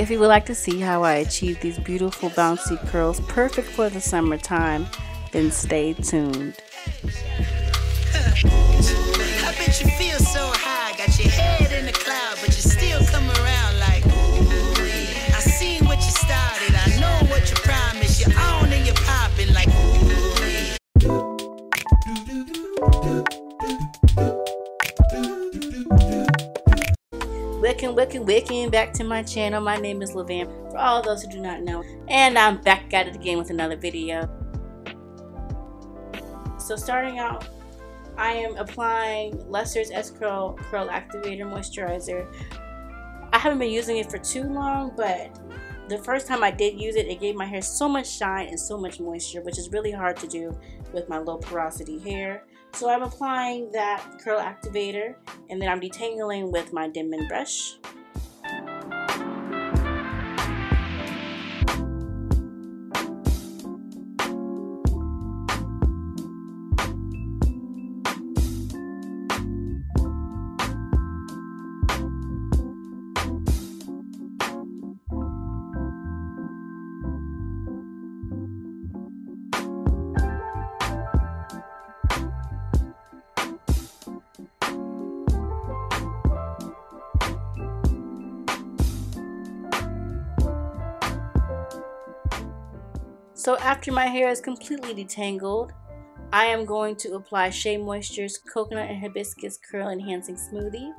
If you would like to see how I achieve these beautiful bouncy curls perfect for the summertime, then stay tuned. I bet you feel so high, got your head in the cloud, but you still come around like, I seen what you started, I know what you promised, you're on and you're popping like, Welcome back to my channel. My name is Lavangray, for all those who do not know, and I'm back at it again with another video. So starting out, I am applying Lester's S-Curl Curl Activator Moisturizer. I haven't been using it for too long, but the first time I did use it, it gave my hair so much shine and so much moisture, which is really hard to do with my low porosity hair. So I'm applying that curl activator, and then I'm detangling with my Denman brush. So after my hair is completely detangled, I am going to apply Shea Moisture's Coconut and Hibiscus Curl Enhancing Smoothie.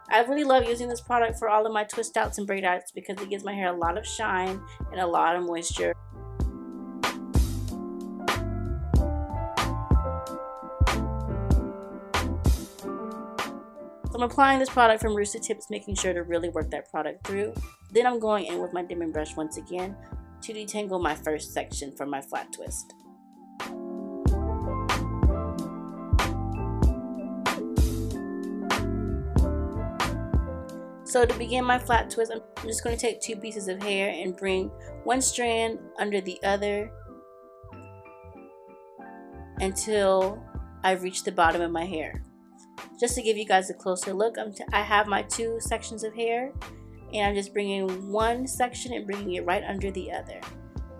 I really love using this product for all of my twist outs and braid outs because it gives my hair a lot of shine and a lot of moisture. So I'm applying this product from Rooster Tips, making sure to really work that product through. Then I'm going in with my Denman brush once again to detangle my first section for my flat twist. So to begin my flat twist, I'm just going to take two pieces of hair and bring one strand under the other until I reach the bottom of my hair. Just to give you guys a closer look, I have my two sections of hair, and I'm just bringing one section and bringing it right under the other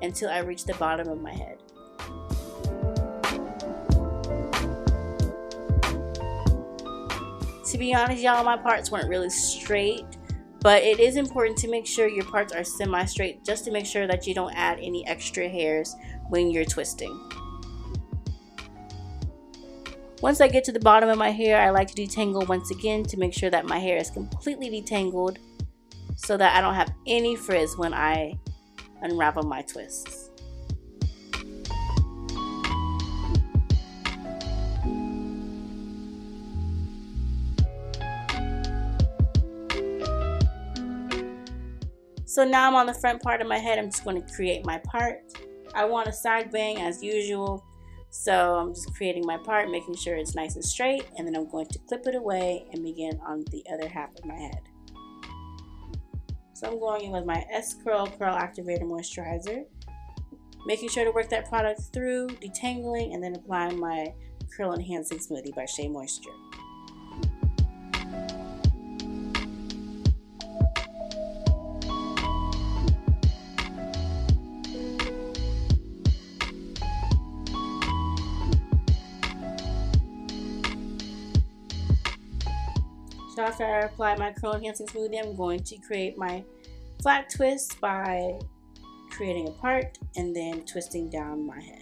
until I reach the bottom of my head. To be honest, y'all, my parts weren't really straight, but it is important to make sure your parts are semi-straight just to make sure that you don't add any extra hairs when you're twisting. Once I get to the bottom of my hair, I like to detangle once again to make sure that my hair is completely detangled so that I don't have any frizz when I unravel my twists. So now I'm on the front part of my head. I'm just going to create my part. I want a side bang as usual, so I'm just creating my part, making sure it's nice and straight, and then I'm going to clip it away and begin on the other half of my head. So I'm going in with my S-Curl Curl Activator Moisturizer, making sure to work that product through, detangling, and then applying my Curl Enhancing Smoothie by Shea Moisture. So after I apply my Curl Enhancing Smoothie, I'm going to create my flat twist by creating a part and then twisting down my head.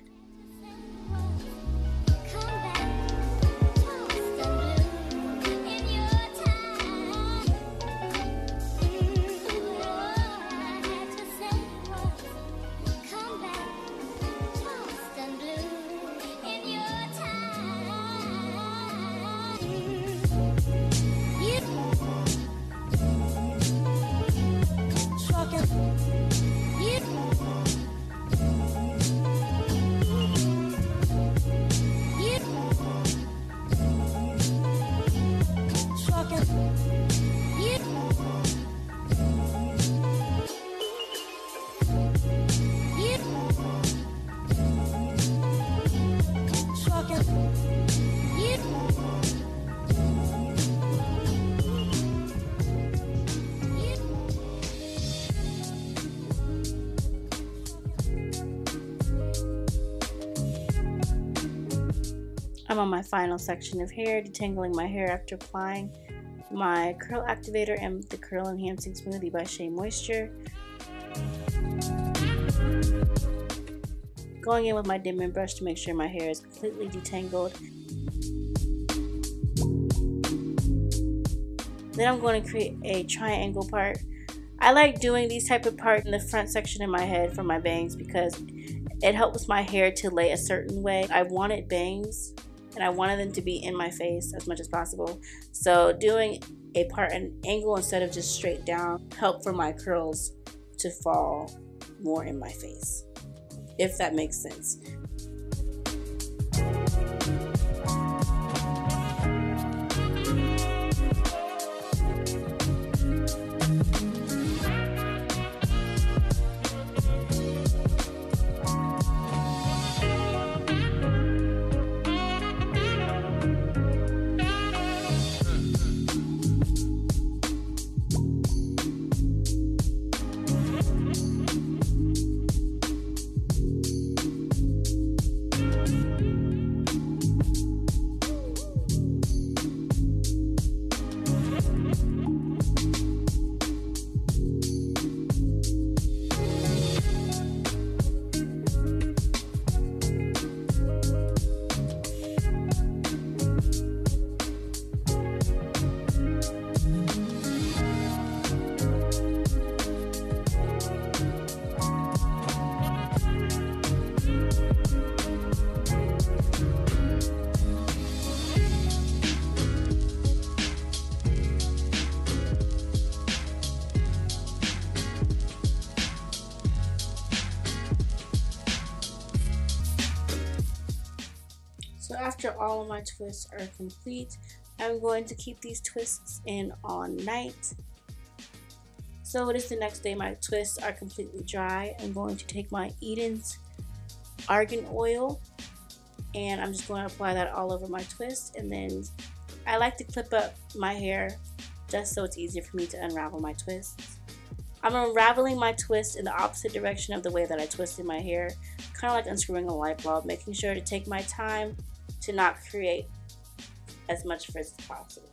I'm on my final section of hair, detangling my hair after applying my curl activator and the curl enhancing smoothie by Shea Moisture. Going in with my dimming brush to make sure my hair is completely detangled. Then I'm going to create a triangle part. I like doing these type of parts in the front section of my head for my bangs because it helps my hair to lay a certain way. I wanted bangs and I wanted them to be in my face as much as possible. So doing a part at an angle instead of just straight down helped for my curls to fall more in my face, if that makes sense. So after all of my twists are complete, I'm going to keep these twists in all night. So it is the next day, my twists are completely dry. I'm going to take my Eden's argan oil and I'm just going to apply that all over my twist. And then I like to clip up my hair just so it's easier for me to unravel my twists. I'm unraveling my twist in the opposite direction of the way that I twisted my hair, kind of like unscrewing a light bulb, making sure to take my time to not create as much frizz as possible.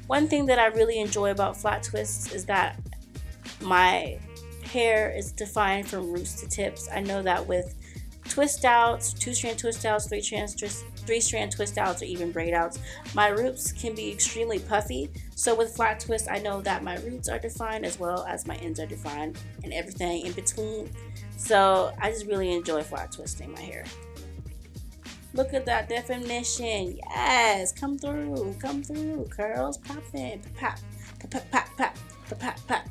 One thing that I really enjoy about flat twists is that my hair is defined from roots to tips. I know that with twist outs, 2-strand twist outs, 3-strand twist outs, or even braid outs, my roots can be extremely puffy. So with flat twists, I know that my roots are defined as well as my ends are defined and everything in between. So I just really enjoy flat twisting my hair. Look at that definition. Yes, come through, curls popping, pop, pop, pop, pop, pop, pop, pop, pop.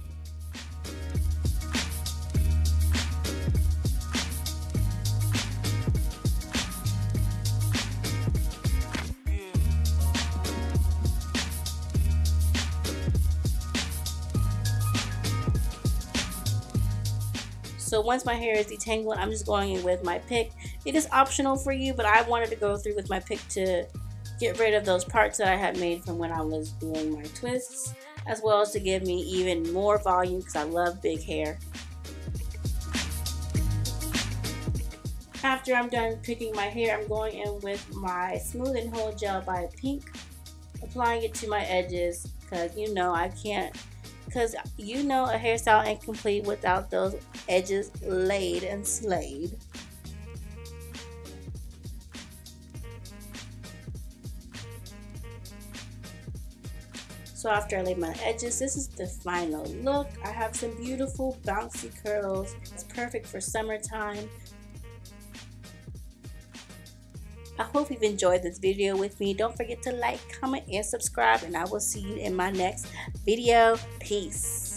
So once my hair is detangled, I'm just going in with my pick. It is optional for you, but I wanted to go through with my pick to get rid of those parts that I had made from when I was doing my twists, as well as to give me even more volume because I love big hair. After I'm done picking my hair, I'm going in with my Smooth and Hold Gel by Pink, applying it to my edges because you know I can't. Because you know a hairstyle ain't complete without those edges laid and slayed. So after I laid my edges, this is the final look. I have some beautiful bouncy curls. It's perfect for summertime. I hope you've enjoyed this video with me. Don't forget to like, comment, and subscribe, and I will see you in my next video. Peace.